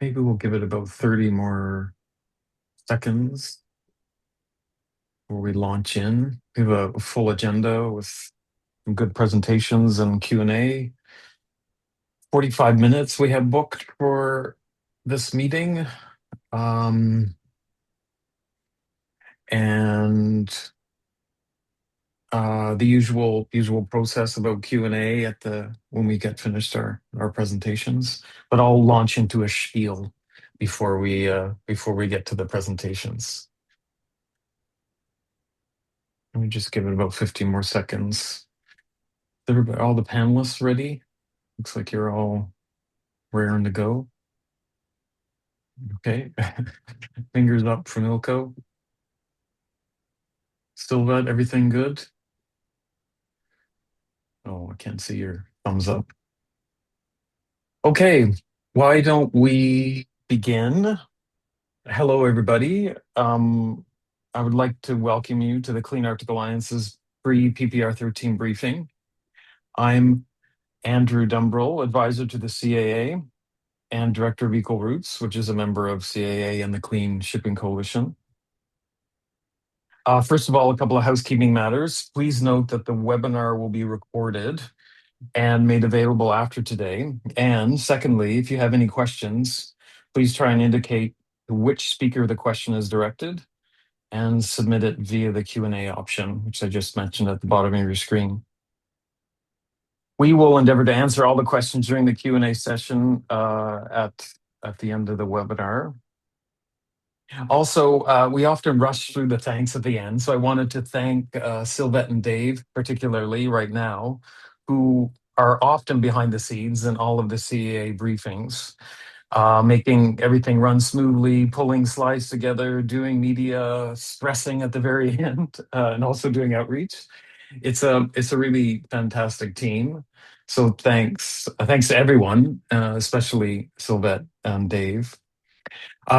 Maybe we'll give it about 30 more seconds before we launch in. We have a full agenda with some good presentations and Q&A. 45 minutes we have booked for this meeting. And the usual process about Q&A at the when we get finished our presentations. But I'll launch into a spiel before we get to the presentations. Let me just give it about 15 more seconds. Everybody, all the panelists ready? Looks like you're all raring to go. Okay. Fingers up from Ilko. Sylvette, everything good? Oh, I can't see your thumbs up. Okay, why don't we begin? Hello, everybody. I would like to welcome you to the Clean Arctic Alliance's Pre-PPR13 briefing. I'm Andrew Dumbrell, advisor to the CAA and director of Eco Routes, which is a member of CAA and the Clean Shipping Coalition. First of all, a couple of housekeeping matters. Please note that the webinar will be recorded and made available after today. And secondly, if you have any questions, please try and indicate to which speaker the question is directed and submit it via the Q&A option, which I just mentioned at the bottom of your screen. We will endeavor to answer all the questions during the Q&A session at the end of the webinar. Also, we often rush through the thanks at the end, so I wanted to thank Sylvette and Dave, particularly right now, who are often behind the scenes in all of the CAA briefings, making everything run smoothly, pulling slides together, doing media, stressing at the very end, and also doing outreach. It's a really fantastic team. So thanks to everyone, especially Sylvette and Dave.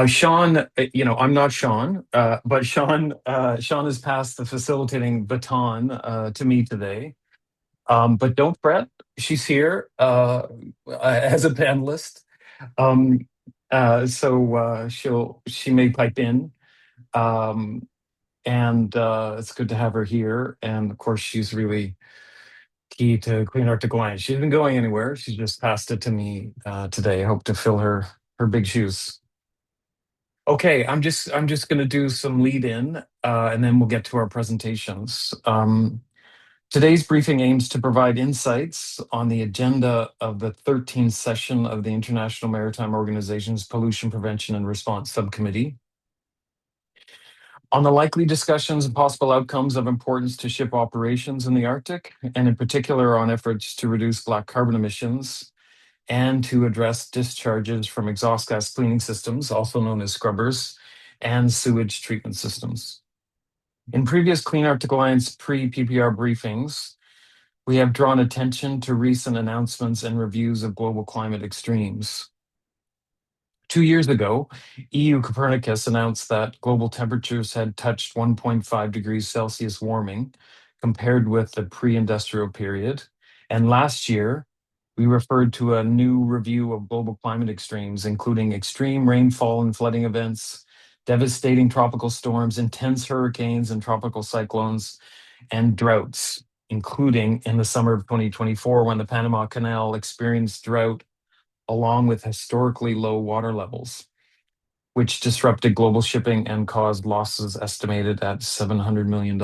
Sean, I'm not Sean, but Sean has passed the facilitating baton to me today. But don't fret, she's here as a panelist. So she may pipe in, and it's good to have her here. And of course, she's really key to Clean Arctic Alliance. She hasn't been going anywhere. She's just passed it to me today. I hope to fill her big shoes. Okay, I'm just going to do some lead in, and then we'll get to our presentations. Today's briefing aims to provide insights on the agenda of the 13th session of the International Maritime Organization's Pollution Prevention and Response Subcommittee on the likely discussions and possible outcomes of importance to ship operations in the Arctic, and in particular on efforts to reduce black carbon emissions and to address discharges from exhaust gas cleaning systems, also known as scrubbers, and sewage treatment systems. In previous Clean Arctic Alliance pre-PPR briefings, we have drawn attention to recent announcements and reviews of global climate extremes. 2 years ago, EU Copernicus announced that global temperatures had touched 1.5 degrees Celsius warming compared with the pre-industrial period. And last year, we referred to a new review of global climate extremes, including extreme rainfall and flooding events, devastating tropical storms, intense hurricanes and tropical cyclones, and droughts, including in the summer of 2024 when the Panama Canal experienced drought along with historically low water levels, which disrupted global shipping and caused losses estimated at $700 million.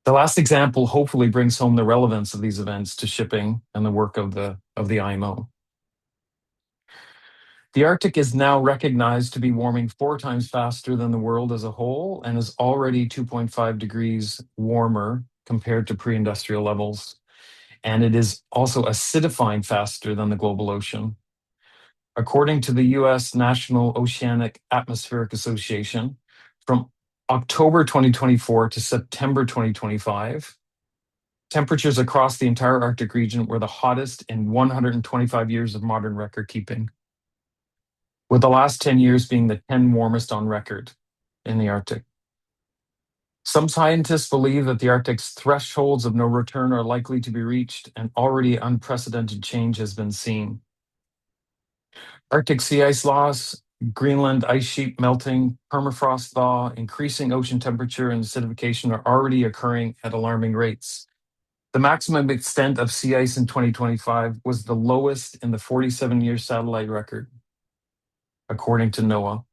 The last example hopefully brings home the relevance of these events to shipping and the work of the IMO. The Arctic is now recognized to be warming 4 times faster than the world as a whole and is already 2.5 degrees warmer compared to pre-industrial levels. And it is also acidifying faster than the global ocean. According to the US National Oceanic Atmospheric Association, from October 2024 to September 2025, temperatures across the entire Arctic region were the hottest in 125 years of modern record keeping, with the last 10 years being the 10 warmest on record in the Arctic. Some scientists believe that the Arctic's thresholds of no return are likely to be reached, and already unprecedented change has been seen. Arctic sea ice loss, Greenland ice sheet melting, permafrost thaw, increasing ocean temperature, and acidification are already occurring at alarming rates. The maximum extent of sea ice in 2025 was the lowest in the 47-year satellite record, according to NOAA.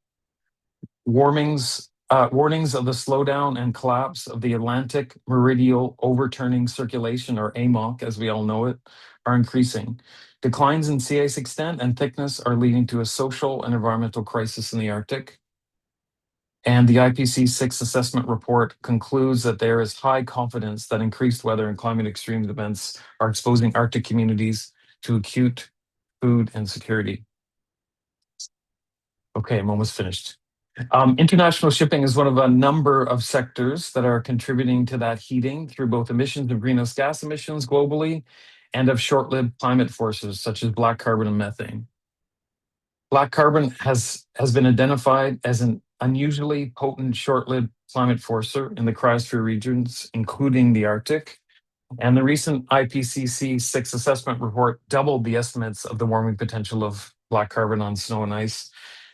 Warnings of the slowdown and collapse of the Atlantic Meridional Overturning Circulation, or AMOC, as we all know it, are increasing. Declines in sea ice extent and thickness are leading to a social and environmental crisis in the Arctic. And the IPCC 6 assessment report concludes that there is high confidence that increased weather and climate extreme events are exposing Arctic communities to acute food insecurity. Okay, I'm almost finished. International shipping is one of a number of sectors that are contributing to that heating through both emissions of greenhouse gas emissions globally and of short-lived climate forces such as black carbon and methane. Black carbon has been identified as an unusually potent short-lived climate forcer in the cryosphere regions, including the Arctic. And the recent IPCC 6 assessment report doubled the estimates of the warming potential of black carbon on snow and ice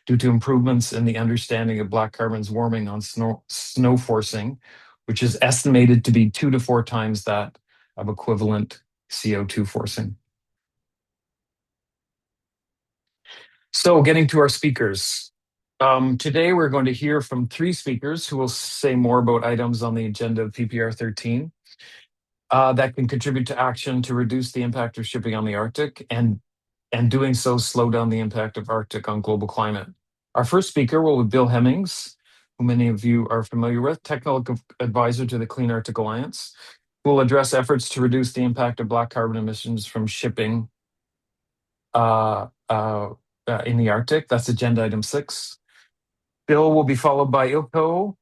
due to improvements in the understanding of black carbon's warming on snow forcing, which is estimated to be 2 to 4 times that of equivalent CO2 forcing. So, getting to our speakers. Today, we're going to hear from 3 speakers who will say more about items on the agenda of PPR13 that can contribute to action to reduce the impact of shipping on the Arctic and doing so slow down the impact of Arctic on global climate. Our first speaker will be Bill Hemmings, who many of you are familiar with, technical advisor to the Clean Arctic Alliance, who will address efforts to reduce the impact of black carbon emissions from shipping in the Arctic. That's agenda item 6. Bill will be followed by Ilko,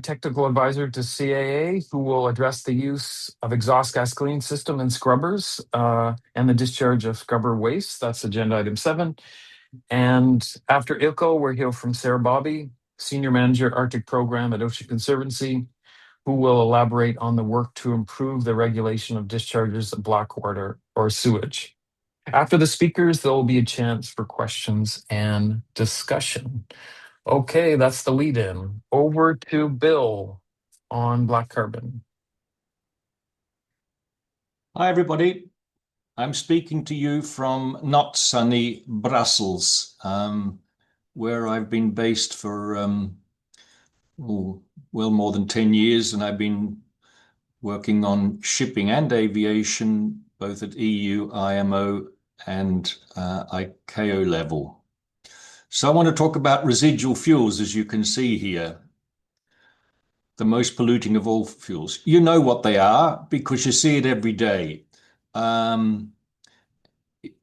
technical advisor to CAA, who will address the use of exhaust gas cleaning system and scrubbers and the discharge of scrubber waste. That's agenda item 7. And after Ilko, we'll hear from Sarah Bobby, senior manager Arctic program at Ocean Conservancy, who will elaborate on the work to improve the regulation of discharges of black water or sewage. After the speakers, there will be a chance for questions and discussion. Okay, that's the lead in. Over to Bill on black carbon. Hi, everybody. I'm speaking to you from not sunny Brussels, where I've been based for, well, more than 10 years, and I've been working on shipping and aviation, both at EU, IMO, and ICAO level. So I want to talk about residual fuels, as you can see here, the most polluting of all fuels. You know what they are because you see it every day.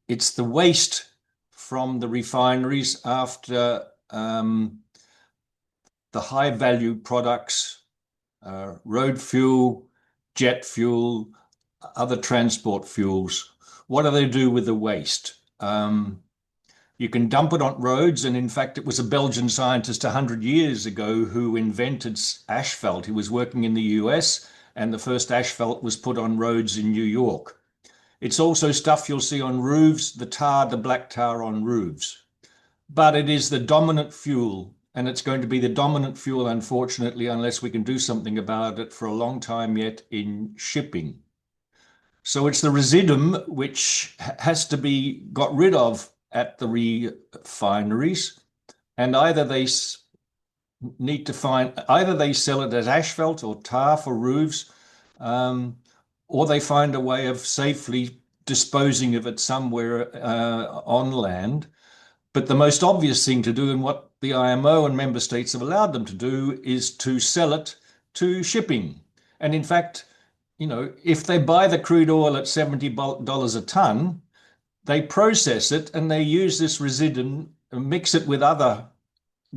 It's the waste from the refineries after the high value products, road fuel, jet fuel, other transport fuels. What do they do with the waste? You can dump it on roads, and in fact, it was a Belgian scientist 100 years ago who invented asphalt. He was working in the US, and the first asphalt was put on roads in New York. It's also stuff you'll see on roofs, the black tar on roofs. But it is the dominant fuel, and it's going to be the dominant fuel, unfortunately, unless we can do something about it for a long time yet in shipping. So it's the residuum which has to be got rid of at the refineries, and either they sell it as asphalt or tar for roofs, or they find a way of safely disposing of it somewhere on land. But the most obvious thing to do, and what the IMO and member states have allowed them to do, is to sell it to shipping. And in fact, if they buy the crude oil at $70 a ton, they process it and they use this residuum and mix it with other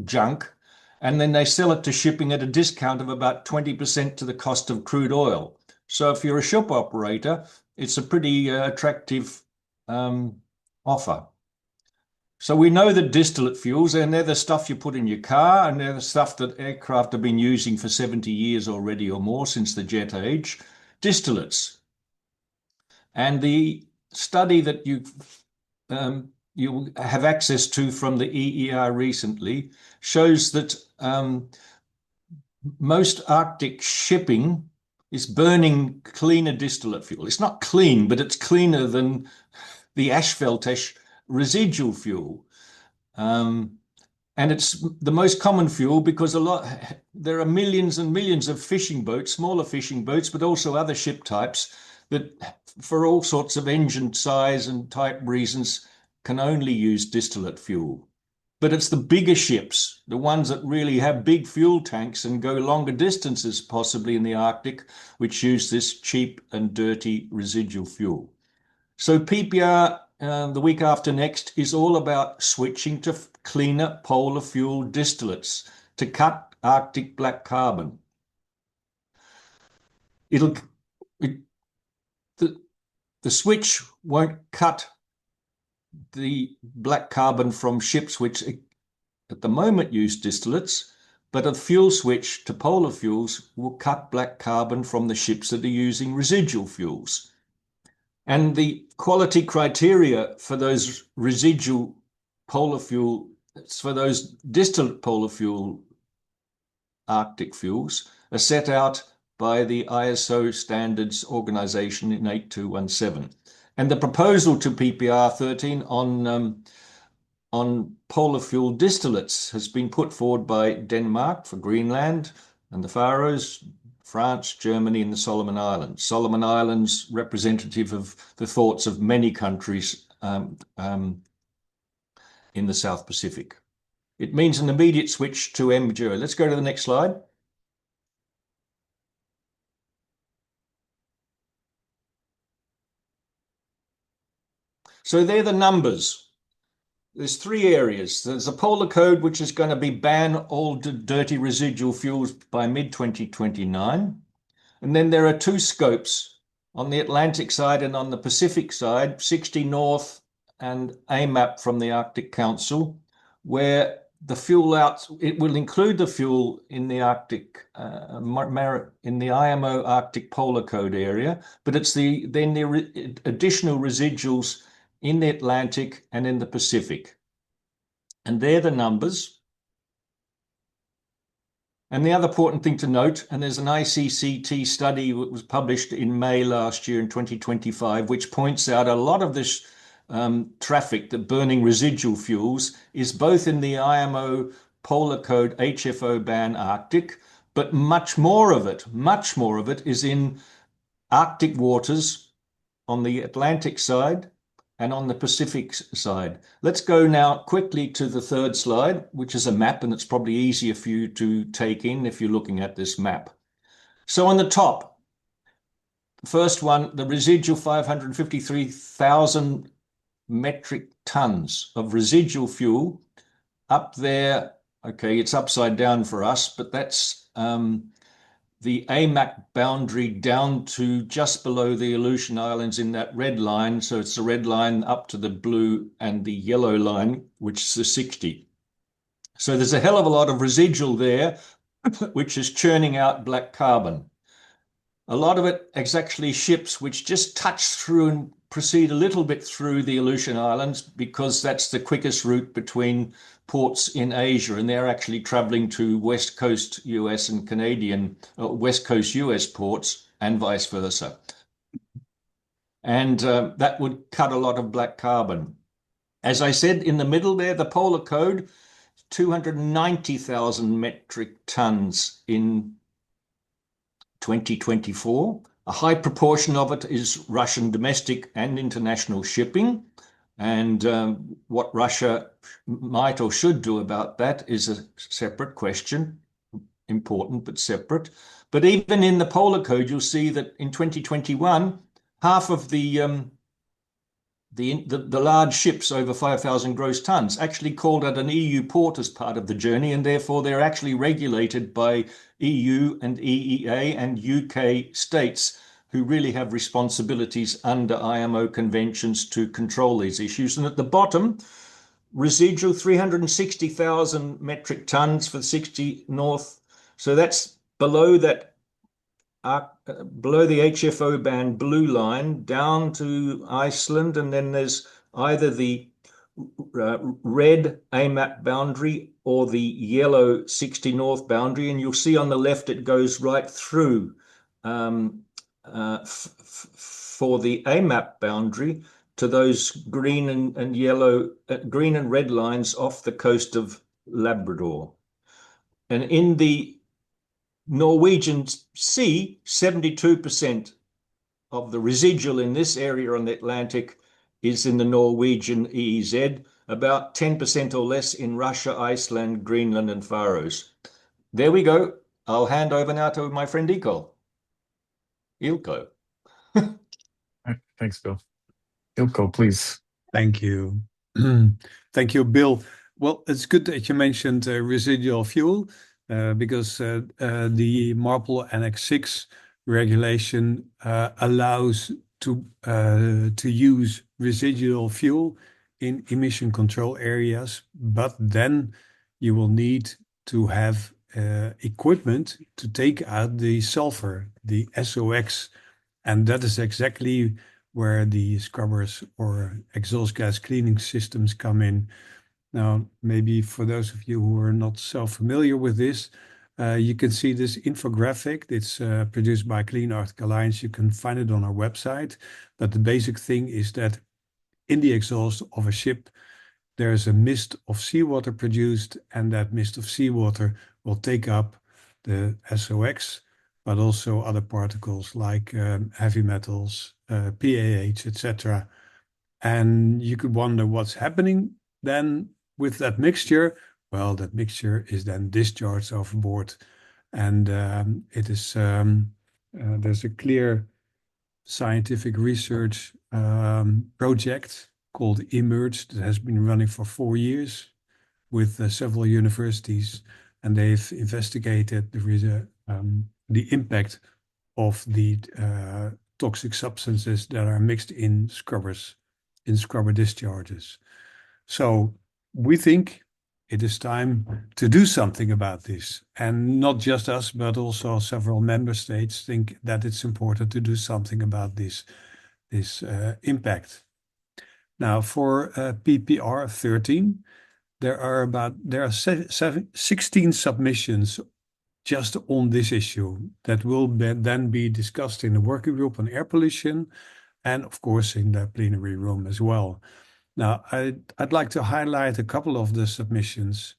junk, and then they sell it to shipping at a discount of about 20% to the cost of crude oil. So if you're a ship operator, it's a pretty attractive offer. So we know that distillate fuels, and they're the stuff you put in your car, and they're the stuff that aircraft have been using for 70 years already or more, since the jet age, distillates. And the study that you have access to from the EER recently shows that most Arctic shipping is burning cleaner distillate fuel. It's not clean, but it's cleaner than the asphaltish residual fuel. And it's the most common fuel because there are millions and millions of fishing boats, smaller fishing boats, but also other ship types that, for all sorts of engine size and type reasons, can only use distillate fuel. But it's the bigger ships, the ones that really have big fuel tanks and go longer distances, possibly in the Arctic, which use this cheap and dirty residual fuel. So PPR, the week after next, is all about switching to cleaner polar fuel distillates to cut Arctic black carbon. The switch won't cut the black carbon from ships which at the moment use distillates, but a fuel switch to polar fuels will cut black carbon from the ships that are using residual fuels. And the quality criteria for those residual polar fuel, for those distillate polar fuel Arctic fuels, are set out by the ISO standards organization in 8217. And the proposal to PPR13 on polar fuel distillates has been put forward by Denmark for Greenland and the Faroes, France, Germany, and the Solomon Islands. Solomon Islands representative of the thoughts of many countries in the South Pacific. It means an immediate switch to MGO. Let's go to the next slide. So they're the numbers. There's three areas. There's a polar code, which is going to be ban all dirty residual fuels by mid-2029. And then there are two scopes on the Atlantic side and on the Pacific side, 60 North and AMAP from the Arctic Council, where the fuel it will include the fuel in the Arctic, in the IMO Arctic Polar Code area, but it's the additional residuals in the Atlantic and in the Pacific. And they're the numbers. And the other important thing to note, and there's an ICCT study that was published in May last year in 2025, which points out a lot of this traffic, that burning residual fuels, is both in the IMO Polar Code HFO ban Arctic, but much more of it is in Arctic waters on the Atlantic side and on the Pacific side. Let's go now quickly to the third slide, which is a map, and it's probably easier for you to take in if you're looking at this map. So on the top, the first one, the residual 553,000 metric tons of residual fuel up there. Okay, it's upside down for us, but that's the AMAC boundary down to just below the Aleutian Islands in that red line. So it's the red line up to the blue and the yellow line, which is the 60. So there's a hell of a lot of residual there, which is churning out black carbon. A lot of it is actually ships which just touch through and proceed a little bit through the Aleutian Islands because that's the quickest route between ports in Asia, and they're actually traveling to West Coast US and West Coast US ports and vice versa. And that would cut a lot of black carbon. As I said, in the middle there, the polar code, 290,000 metric tons in 2024. A high proportion of it is Russian domestic and international shipping. And what Russia might or should do about that is a separate question, important but separate. But even in the Polar Code, you'll see that in 2021, half of the large ships over 5,000 gross tons actually called at an EU port as part of the journey, and therefore they're actually regulated by EU and EEA and UK states who really have responsibilities under IMO conventions to control these issues. And at the bottom, residual 360,000 metric tons for 60 North. So that's below that, below the HFO band blue line down to Iceland. And then there's either the red AMAP boundary or the yellow 60 north boundary, and you'll see on the left it goes right through um, for the AMAP boundary to those green and yellow, green and red lines off the coast of Labrador. And in the Norwegian Sea, 72% of the residual in this area on the Atlantic is in the Norwegian EEZ, about 10% or less in Russia, Iceland, Greenland, and Faroes. There we go. I'll hand over now to my friend Ilko. Thanks, Bill. Ilko, please. Thank you. Thank you, Bill. Well, it's good that you mentioned residual fuel because the MARPOL Annex 6 regulation allows to use residual fuel in emission control areas, but then you will need to have equipment to take out the sulfur, the SOx, and that is exactly where the scrubbers or exhaust gas cleaning systems come in. Now, maybe for those of you who are not so familiar with this, you can see this infographic. It's produced by Clean Arctic Alliance. You can find it on our website. But the basic thing is that in the exhaust of a ship, there's a mist of seawater produced, and that mist of seawater will take up the SOx, but also other particles like heavy metals, PAH, etc. And you could wonder what's happening then with that mixture. Well, that mixture is then discharged overboard, and it is there's a clear scientific research project called Emerge that has been running for 4 years with several universities, and they've investigated the impact of the toxic substances that are mixed in scrubbers, in scrubber discharges. So we think it is time to do something about this. And not just us, but also several member states think that it's important to do something about this impact. Now, for PPR13, there are 16 submissions just on this issue that will then be discussed in the working group on air pollution and, of course, in the plenary room as well. Now, I'd like to highlight a couple of the submissions.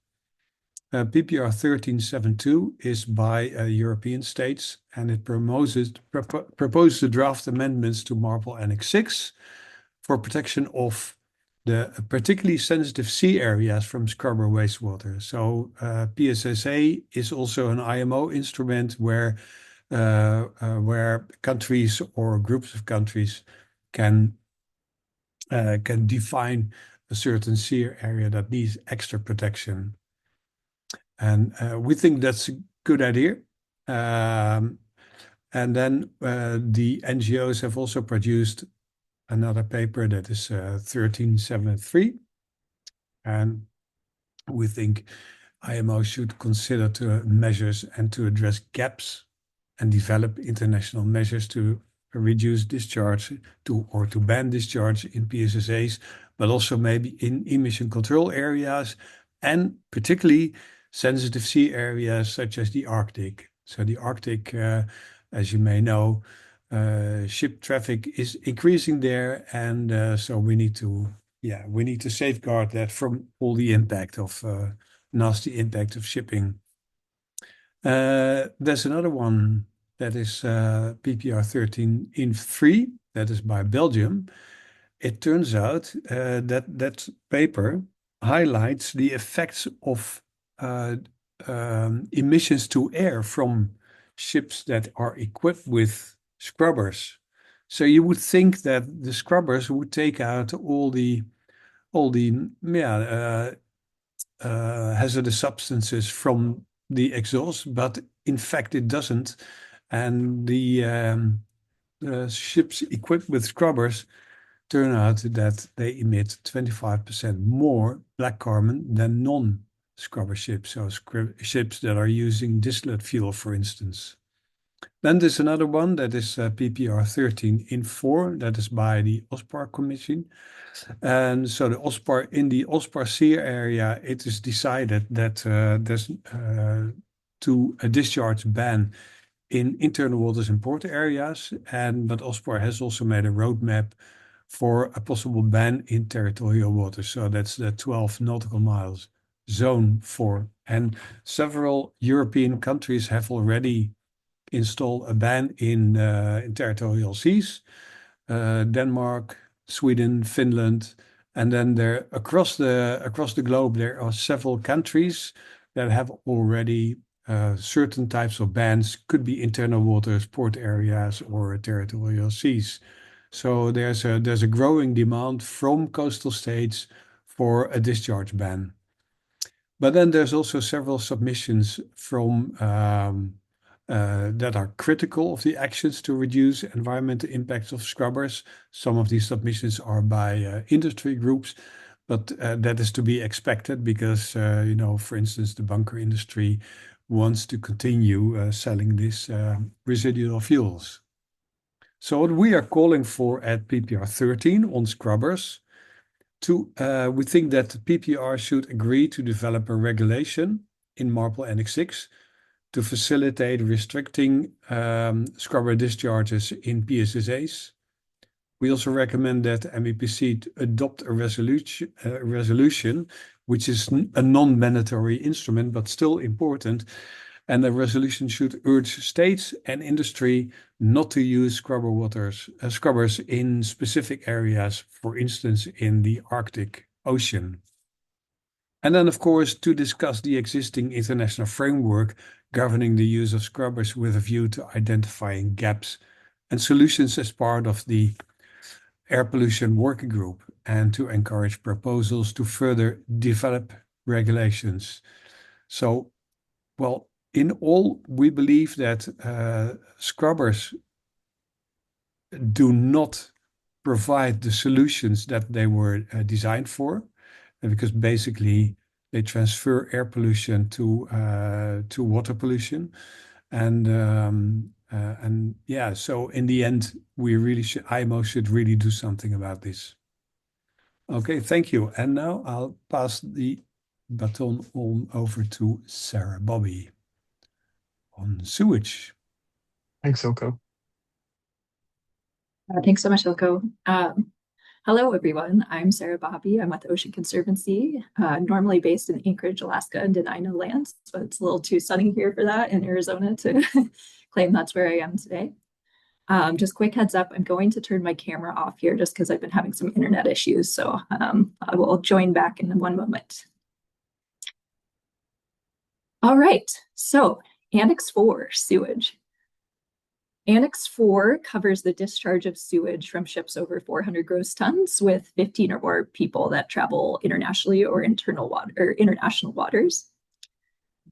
PPR 1372 is by European states, and it proposes the draft amendments to MARPOL Annex 6 for protection of the particularly sensitive sea areas from scrubber wastewater. So PSSA is also an IMO instrument where countries or groups of countries can define a certain sea area that needs extra protection. And we think that's a good idea. And then the NGOs have also produced another paper that is 1373. And we think IMO should consider measures and to address gaps and develop international measures to reduce discharge or to ban discharge in PSSAs, but also maybe in emission control areas and particularly sensitive sea areas such as the Arctic. So the Arctic, as you may know, ship traffic is increasing there, and so we need to safeguard that from all the impact of nasty impact of shipping. There's another one that is PPR 13-3, that is by Belgium. It turns out that paper highlights the effects of emissions to air from ships that are equipped with scrubbers. So you would think that the scrubbers would take out all the hazardous substances from the exhaust, but in fact it doesn't. And the ships equipped with scrubbers turn out that they emit 25% more black carbon than non-scrubber ships, so ships that are using distillate fuel, for instance. Then there's another one that is PPR13 in 4, that is by the OSPAR Commission. And so in the OSPAR Sea area, it is decided that there's a discharge ban in internal waters and port areas. But OSPAR has also made a roadmap for a possible ban in territorial waters. So that's the 12 nautical miles zone 4. And several European countries have already installed a ban in territorial seas. Denmark, Sweden, Finland, and then there across the globe there are several countries that have already certain types of bans, could be internal waters, port areas, or territorial seas. So there's a growing demand from coastal states for a discharge ban. But then there's also several submissions from that are critical of the actions to reduce environmental impacts of scrubbers. Some of these submissions are by industry groups, but that is to be expected because, for instance, the bunker industry wants to continue selling these residual fuels. So what we are calling for at PPR13 on scrubbers, we think that the PPR should agree to develop a regulation in MARPOL Annex 6 to facilitate restricting scrubber discharges in PSSAs. We also recommend that MEPC adopt a resolution, which is a non-mandatory instrument, but still important. And the resolution should urge states and industry not to use scrubbers in specific areas, for instance, in the Arctic Ocean. And then, of course, to discuss the existing international framework governing the use of scrubbers with a view to identifying gaps and solutions as part of the air pollution working group, and to encourage proposals to further develop regulations. So, well, in all, we believe that scrubbers do not provide the solutions that they were designed for, because basically they transfer air pollution to water pollution, and yeah. So in the end, IMO should really do something about this. Okay, thank you. And now I'll pass the baton on over to Sarah Bobby on sewage. Thanks, Ilko. Thanks so much, Ilko. Hello, everyone. I'm Sarah Bobby. I'm with Ocean Conservancy, normally based in Anchorage, Alaska, and Dena'ina lands, but it's a little too sunny here for that in Arizona to claim that's where I am today. Just quick heads up, I'm going to turn my camera off here just because I've been having some internet issues, so I will join back in one moment. All right, so Annex 4, sewage. Annex 4 covers the discharge of sewage from ships over 400 gross tons with 15 or more people that travel internationally or international waters.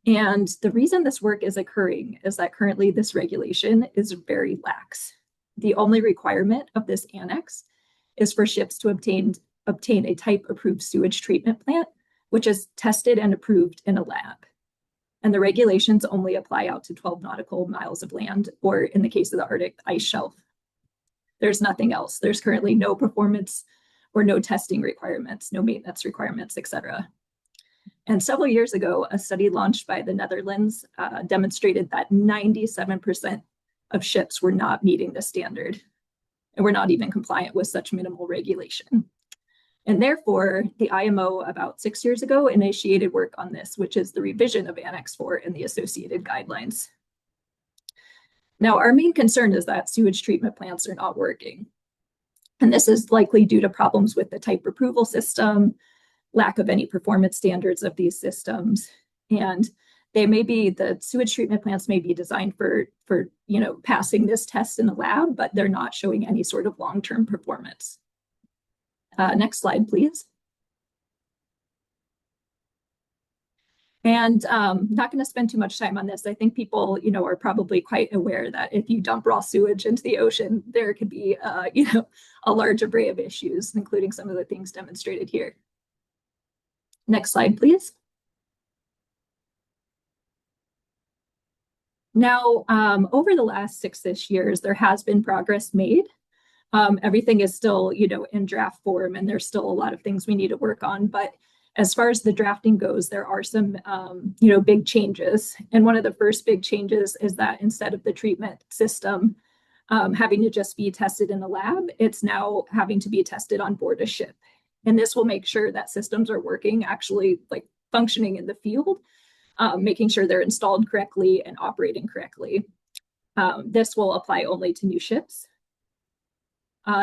And the reason this work is occurring is that currently this regulation is very lax. The only requirement of this annex is for ships to obtain a type approved sewage treatment plant, which is tested and approved in a lab. And the regulations only apply out to 12 nautical miles of land, or in the case of the Arctic ice shelf. There's nothing else. There's currently no performance or no testing requirements, no maintenance requirements, etc. And several years ago, a study launched by the Netherlands demonstrated that 97% of ships were not meeting the standard and were not even compliant with such minimal regulation. And therefore, the IMO about 6 years ago initiated work on this, which is the revision of Annex 4 and the associated guidelines. Now, our main concern is that sewage treatment plants are not working. And this is likely due to problems with the type approval system, lack of any performance standards of these systems. And the sewage treatment plants may be designed for passing this test in the lab, but they're not showing any sort of long-term performance. Next slide, please. And not going to spend too much time on this. I think people, are probably quite aware that if you dump raw sewage into the ocean, there could be, a large array of issues, including some of the things demonstrated here. Next slide, please. Now, over the last 6-ish years, there has been progress made. Everything is still, in draft form, and there's still a lot of things we need to work on. But as far as the drafting goes, there are some, big changes. And one of the first big changes is that instead of the treatment system having to just be tested in the lab, it's now having to be tested on board a ship. And this will make sure that systems are working, actually like functioning in the field, making sure they're installed correctly and operating correctly. This will apply only to new ships.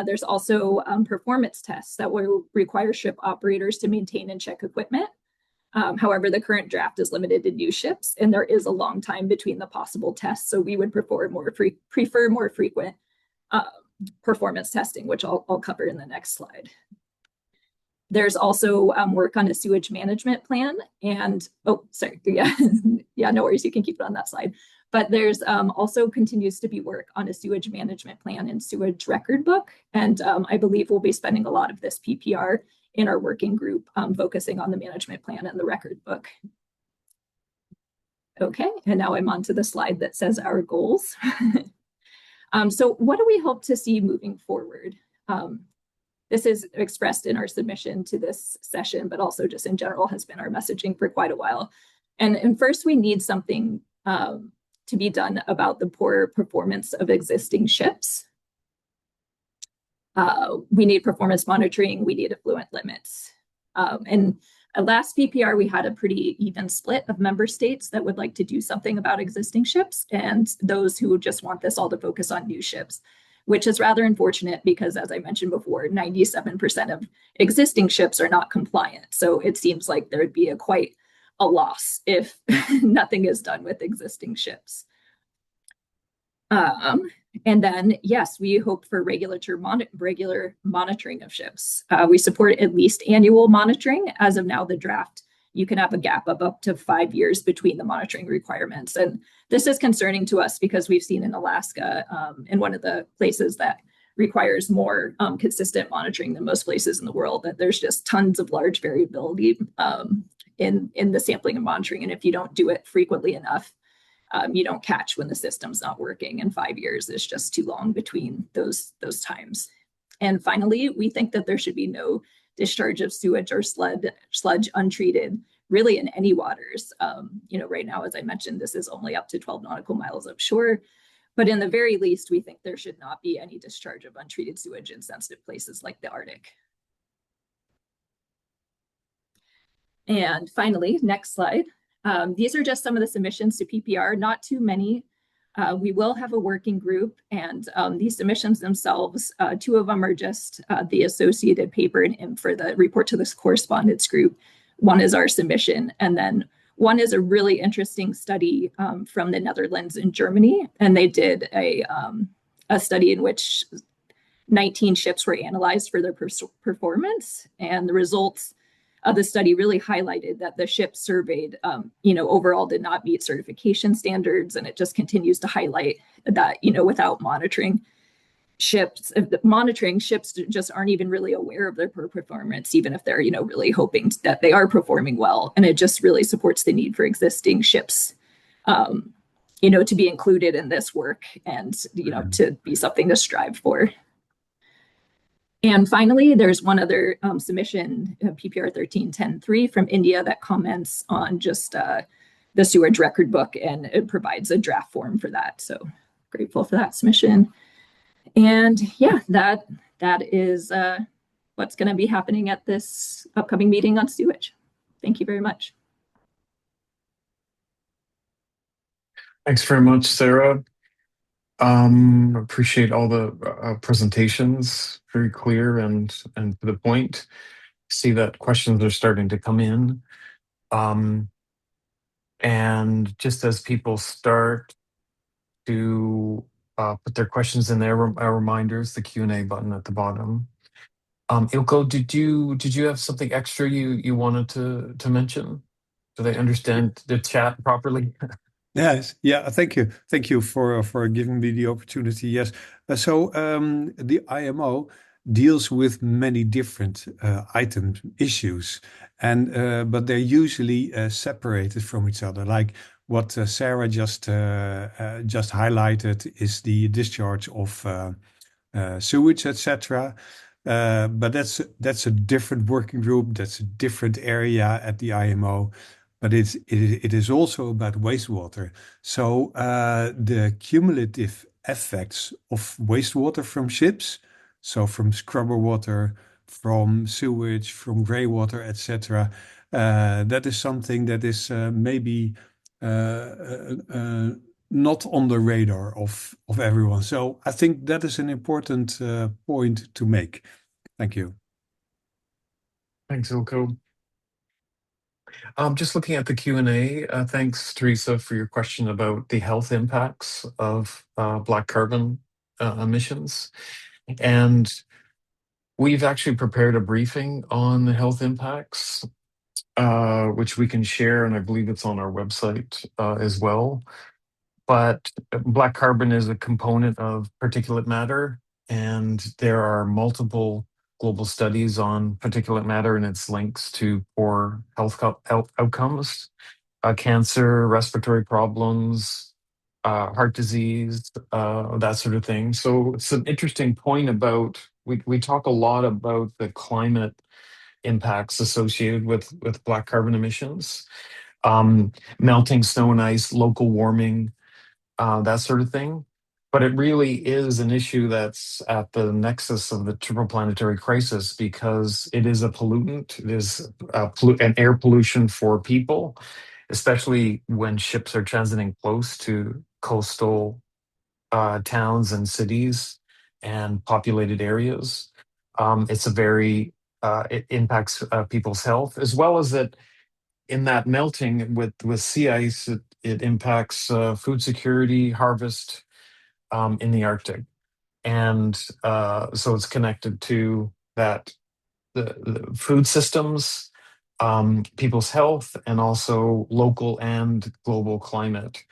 There's also performance tests that will require ship operators to maintain and check equipment. However, the current draft is limited to new ships, and there is a long time between the possible tests. So we would prefer more frequent performance testing, which I'll cover in the next slide. There's also work on a sewage management plan, and no worries, you can keep it on that slide. But there's also continues to be work on a sewage management plan and sewage record book, and I believe we'll be spending a lot of this PPR in our working group, focusing on the management plan and the record book. Okay, and now I'm on to the slide that says our goals. So what do we hope to see moving forward? This is expressed in our submission to this session, but also just in general has been our messaging for quite a while. And first, we need something to be done about the poor performance of existing ships. We need performance monitoring, we need effluent limits. And at last PPR, we had a pretty even split of member states that would like to do something about existing ships and those who just want this all to focus on new ships, which is rather unfortunate because, as I mentioned before, 97% of existing ships are not compliant. So it seems like there would be quite a loss if nothing is done with existing ships. And then, yes, we hope for regular monitoring of ships. We support at least annual monitoring. As of now, the draft, you can have a gap of up to 5 years between the monitoring requirements. And this is concerning to us because we've seen in Alaska, in one of the places that requires more consistent monitoring than most places in the world, that there's just tons of large variability in the sampling and monitoring. And if you don't do it frequently enough, you don't catch when the system's not working, and 5 years is just too long between those times. And finally, we think that there should be no discharge of sewage or sludge untreated, really in any waters. Right now, as I mentioned, this is only up to 12 nautical miles offshore, but in the very least, we think there should not be any discharge of untreated sewage in sensitive places like the Arctic. And finally, next slide. These are just some of the submissions to PPR, not too many. We will have a working group, and these submissions themselves, 2 of them are just the associated paper and for the report to this correspondence group. One is our submission, and then one is a really interesting study from the Netherlands and Germany, and they did a study in which 19 ships were analyzed for their performance, and the results the study really highlighted that the ships surveyed, overall did not meet certification standards, and it just continues to highlight that, without monitoring ships just aren't even really aware of their poor performance, even if they're, really hoping that they are performing well. And it just really supports the need for existing ships, to be included in this work and, to be something to strive for. And finally, there's one other submission, PPR13-10-3 from India, that comments on just the sewage record book, and it provides a draft form for that. So grateful for that submission. And yeah, that is what's going to be happening at this upcoming meeting on sewage. Thank you very much. Thanks very much, Sarah. Appreciate all the presentations, very clear and to the point. See that questions are starting to come in. And just as people start to put their questions in there, our reminders, the Q&A button at the bottom. Ilko, did you have something extra you wanted to mention? Did I understand the chat properly? Yes, yeah, thank you. Thank you for giving me the opportunity. Yes. So the IMO deals with many different issues, and but they're usually separated from each other. Like what Sarah just highlighted is the discharge of sewage, etc. But that's a different working group. That's a different area at the IMO. But it is also about wastewater. So the cumulative effects of wastewater from ships, so from scrubber water, from sewage, from grey water, etc. That is something that is maybe not on the radar of everyone. So I think that is an important point to make. Thank you. Thanks, Ilko. Just looking at the Q&A, thanks, Teresa, for your question about the health impacts of black carbon emissions. And we've actually prepared a briefing on the health impacts, which we can share, and I believe it's on our website as well. But black carbon is a component of particulate matter, and there are multiple global studies on particulate matter and its links to poor health outcomes, cancer, respiratory problems, heart disease, that sort of thing. So it's an interesting point about, we talk a lot about the climate impacts associated with black carbon emissions, melting snow and ice, local warming, that sort of thing. But it really is an issue that's at the nexus of the triple planetary crisis because it is a pollutant. It is an air pollution for people, especially when ships are transiting close to coastal towns and cities and populated areas. It impacts people's health, as well as that in that melting with sea ice, it impacts food security, harvest in the Arctic. And so it's connected to that, the food systems, people's health, and also local and global climate.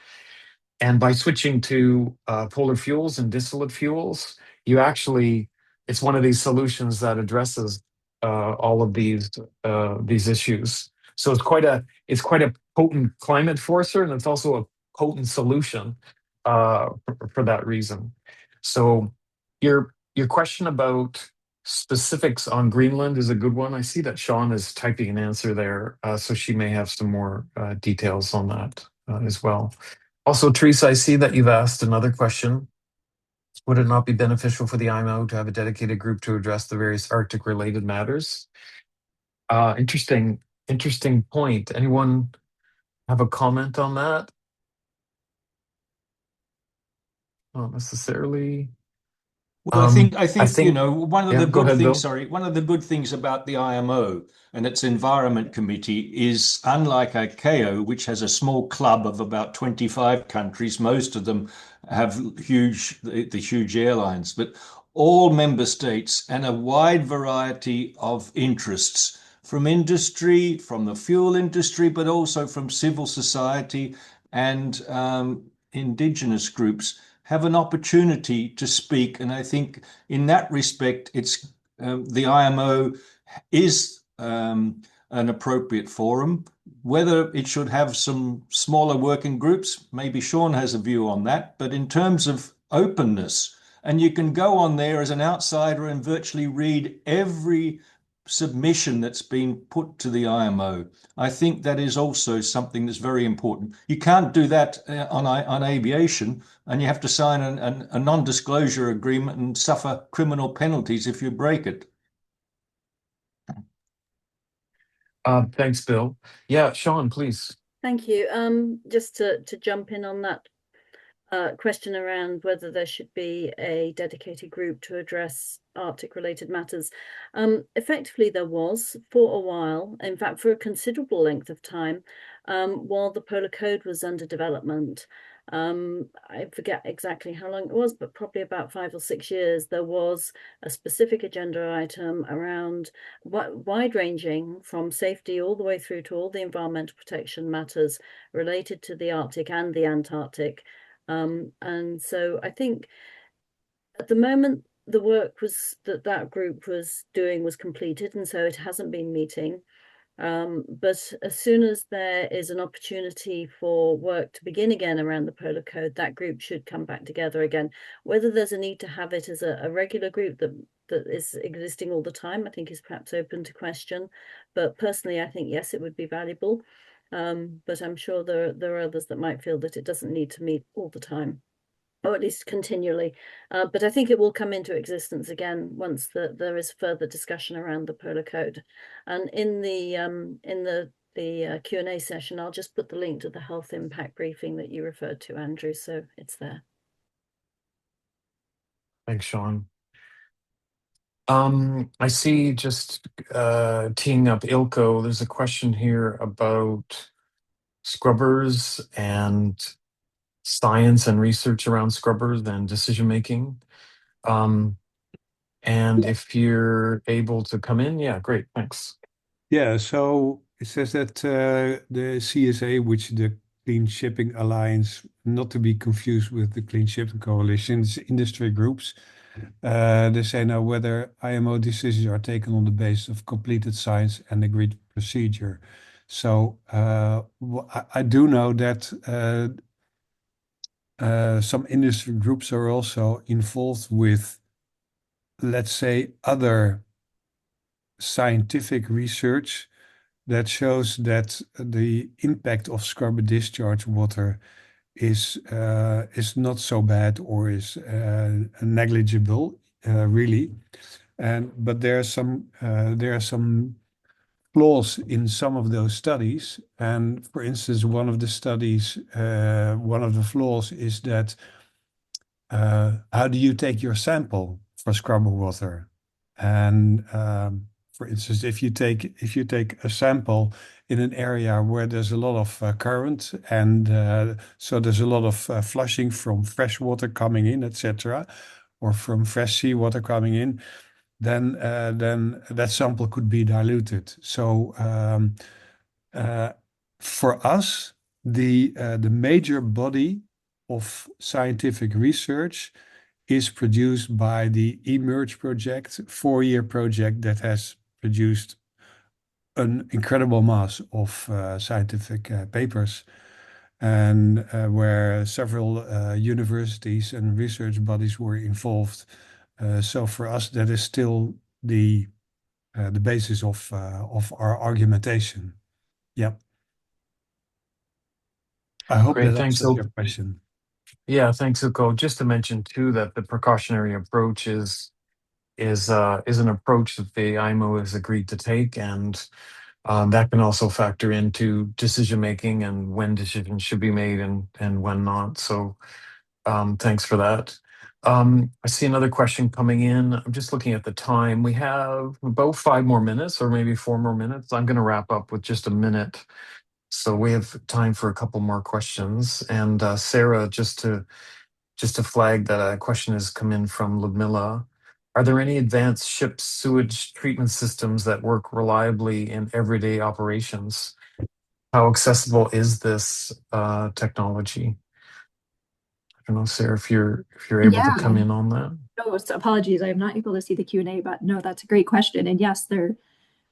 And by switching to polar fuels and distillate fuels, it's one of these solutions that addresses all of these issues. So it's quite a potent climate forcer, and it's also a potent solution for that reason. So your question about specifics on Greenland is a good one. I see that Sean is typing an answer there, so she may have some more details on that as well. Also, Teresa, I see that you've asked another question. Would it not be beneficial for the IMO to have a dedicated group to address the various Arctic-related matters? Interesting point. Anyone have a comment on that? Not necessarily. Well, I think, think, one of yeah, the go good ahead, things, Bill. one of the good things about the IMO and its Environment Committee is, unlike ICAO, which has a small club of about 25 countries, most of them have the huge airlines, but all member states and a wide variety of interests from industry, from the fuel industry, but also from civil society and indigenous groups have an opportunity to speak. And I think in that respect, it's the IMO is an appropriate forum. Whether it should have some smaller working groups, maybe Sean has a view on that. But in terms of openness, and you can go on there as an outsider and virtually read every submission that's been put to the IMO. I think that is also something that's very important. You can't do that on aviation, and you have to sign a non-disclosure agreement and suffer criminal penalties if you break it. Thanks, Bill. Yeah, Sean, please. Thank you. Just to jump in on that question around whether there should be a dedicated group to address Arctic-related matters. Effectively, there was for a while, in fact, for a considerable length of time, while the Polar Code was under development. I forget exactly how long it was, but probably about 5 or 6 years, there was a specific agenda item around wide-ranging from safety all the way through to all the environmental protection matters related to the Arctic and the Antarctic. And so I think at the moment the work that group was doing was completed, and so it hasn't been meeting. But as soon as there is an opportunity for work to begin again around the polar code, that group should come back together again. Whether there's a need to have it as a regular group that is existing all the time, I think is perhaps open to question. But personally, I think, yes, it would be valuable. But I'm sure there are others that might feel that it doesn't need to meet all the time, or at least continually. But I think it will come into existence again once there is further discussion around the polar code. And in the Q&A session, I'll just put the link to the health impact briefing that you referred to, Andrew, so it's there. Thanks, Sean. I see, just teeing up Ilko, there's a question here about scrubbers and science and research around scrubbers and decision making. And if you're able to come in, yeah, great, thanks. Yeah, so it says that the CSA, which is the Clean Shipping Alliance, not to be confused with the Clean Shipping Coalition, it's industry groups. They say now whether IMO decisions are taken on the basis of completed science and agreed procedure. So I do know that some industry groups are also involved with, let's say, other scientific research that shows that the impact of scrubber discharge water is not so bad, or is negligible, really. But there are some flaws in some of those studies. And for instance, one of the flaws is that how do you take your sample for scrubber water? And for instance, if you take a sample in an area where there's a lot of current, and so there's a lot of flushing from fresh water coming in, etc., or from fresh seawater coming in, then that sample could be diluted. So for us, the major body of scientific research is produced by the eMERGE project, 4-year project that has produced an incredible mass of scientific papers, and where several universities and research bodies were involved. So for us, that is still the basis of our argumentation. Yeah. I hope Great, that thanks, answers your Ilko. question. Yeah, thanks, Ilko. Just to mention too that the precautionary approach is an approach that the IMO has agreed to take, and that can also factor into decision making and when decisions should be made and when not. So thanks for that. I see another question coming in. I'm just looking at the time. We have about 5 more minutes, or maybe 4 more minutes. I'm going to wrap up with just a minute. So we have time for a couple more questions. And Sarah, just to flag that a question has come in from Ludmilla. Are there any advanced ship sewage treatment systems that work reliably in everyday operations? How accessible is this technology? I don't know, Sarah, if you're able to come in on that. Oh, so apologies, I'm not able to see the Q&A, but no, that's a great question. And yes, there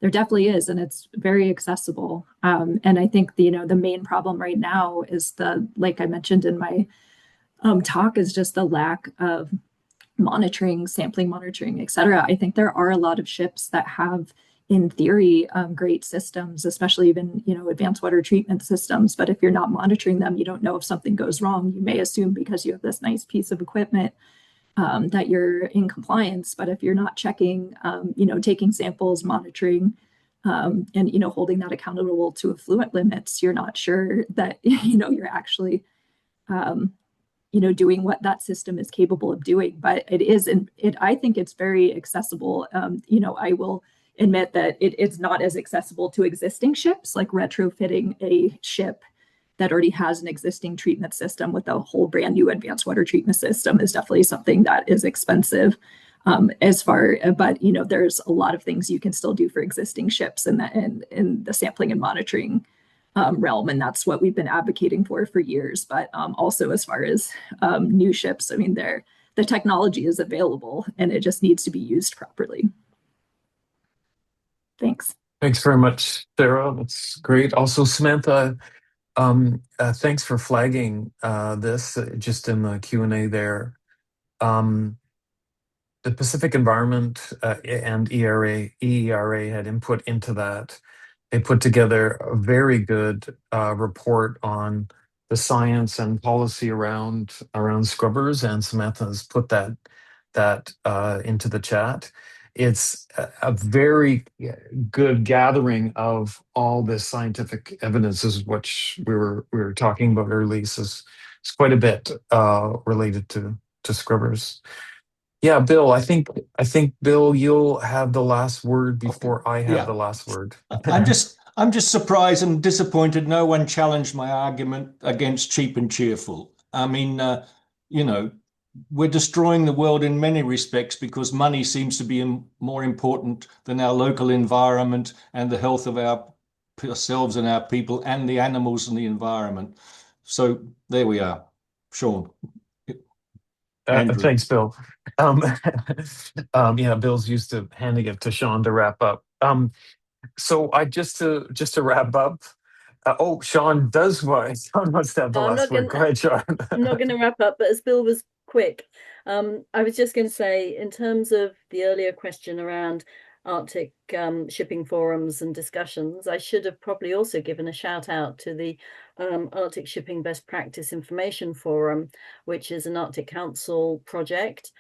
definitely is, and it's very accessible. And I think the main problem right now is like I mentioned in my talk, is just the lack of monitoring, sampling monitoring, et cetera. I think there are a lot of ships that have, in theory, great systems, especially even advanced water treatment systems. But if you're not monitoring them, you don't know if something goes wrong. You may assume because you have this nice piece of equipment that you're in compliance. But if you're not checking, taking samples, monitoring, and holding that accountable to effluent limits, you're not sure that you're actually doing what that system is capable of doing. But I think it's very accessible. I will admit that it's not as accessible to existing ships, like retrofitting a ship that already has an existing treatment system with a whole brand new advanced water treatment system is definitely something that is expensive. But there's a lot of things you can still do for existing ships in the sampling and monitoring realm, and that's what we've been advocating for years. But also, as far as new ships, I mean, the technology is available, and it just needs to be used properly. Thanks. Thanks very much, Sarah. That's great. Also, Samantha, thanks for flagging this just in the Q&A there. The Pacific Environment and EERA had input into that. They put together a very good report on the science and policy around scrubbers, and Samantha's put that into the chat. It's a very good gathering of all this scientific evidence, is what we were talking about earlier. So it's quite a bit related to scrubbers. Yeah, Bill, I think Bill, you'll have the last word before I have the last word. I'm just surprised and disappointed no one challenged my argument against cheap and cheerful. I mean, you know, we're destroying the world in many respects because money seems to be more important than our local environment and the health of ourselves and our people and the animals and the environment. So there we are. Sean. Andrew. Thanks, Bill. Yeah, Bill's used to handing it to Sean to wrap up. So I just to wrap up. Sean Sean wants to have the last word. Go ahead, Sean. I'm not going to wrap up, but as Bill was quick, I was just going to say, in terms of the earlier question around Arctic shipping forums and discussions, I should have probably also given a shout out to the Arctic Shipping Best Practice Information Forum, which is an Arctic Council project,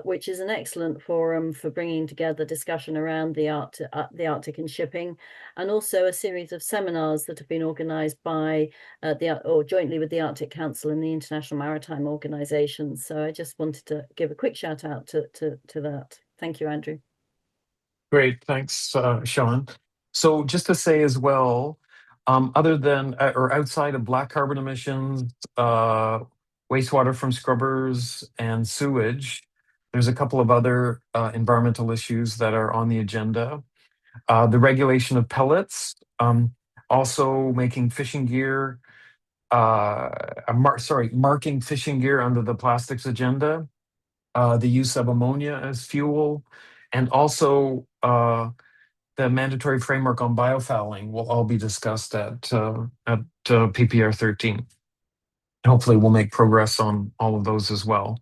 which is an excellent forum for bringing together discussion around the Arctic and shipping, and also a series of seminars that have been organised by or jointly with the Arctic Council and the International Maritime Organization. So I just wanted to give a quick shout out to that. Thank you, Andrew. Great, thanks, Sean. So just to say as well, other than or outside of black carbon emissions, wastewater from scrubbers, and sewage, there's a couple of other environmental issues that are on the agenda. The regulation of pellets, also making fishing gear, marking fishing gear under the plastics agenda, the use of ammonia as fuel, and also the mandatory framework on biofouling will all be discussed at PPR13. Hopefully we'll make progress on all of those as well.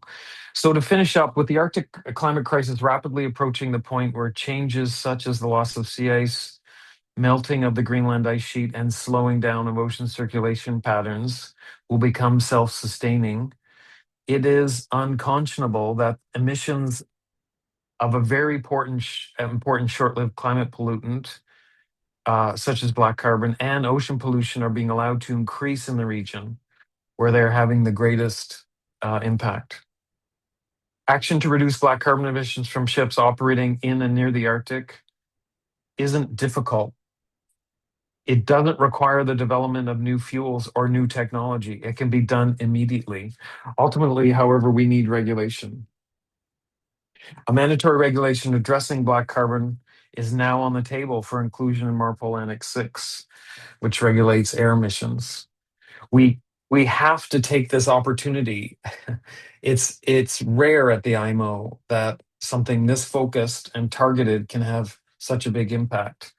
So to finish up, with the Arctic climate crisis rapidly approaching the point where changes such as the loss of sea ice, melting of the Greenland ice sheet, and slowing down of ocean circulation patterns will become self-sustaining, it is unconscionable that emissions of a very important short-lived climate pollutant, such as black carbon and ocean pollution, are being allowed to increase in the region where they're having the greatest impact. Action to reduce black carbon emissions from ships operating in and near the Arctic isn't difficult. It doesn't require the development of new fuels or new technology. It can be done immediately. Ultimately, however, we need regulation. A mandatory regulation addressing black carbon is now on the table for inclusion in MARPOL Annex 6, which regulates air emissions. We have to take this opportunity. It's rare at the IMO that something this focused and targeted can have such a big impact.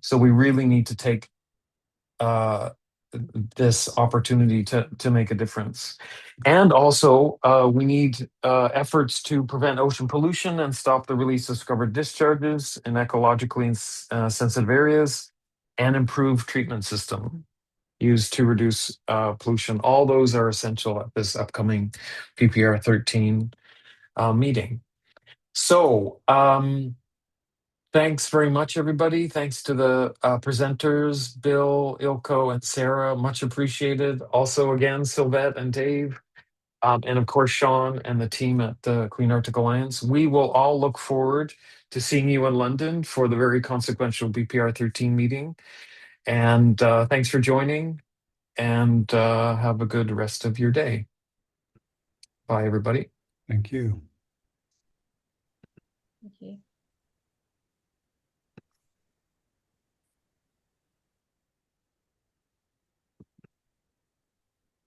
So we really need to take this opportunity to make a difference. And also, we need efforts to prevent ocean pollution and stop the release of scrubber discharges in ecologically sensitive areas, and improve treatment system used to reduce pollution. All those are essential at this upcoming PPR 13 meeting. So, thanks very much, everybody. Thanks to the presenters, Bill, Ilko, and Sarah. Much appreciated. Also, again, Sylvette and Dave, and of course, Sean and the team at the Clean Arctic Alliance. We will all look forward to seeing you in London for the very consequential PPR 13 meeting. And thanks for joining, and have a good rest of your day. Bye, everybody. Thank you. Thank you.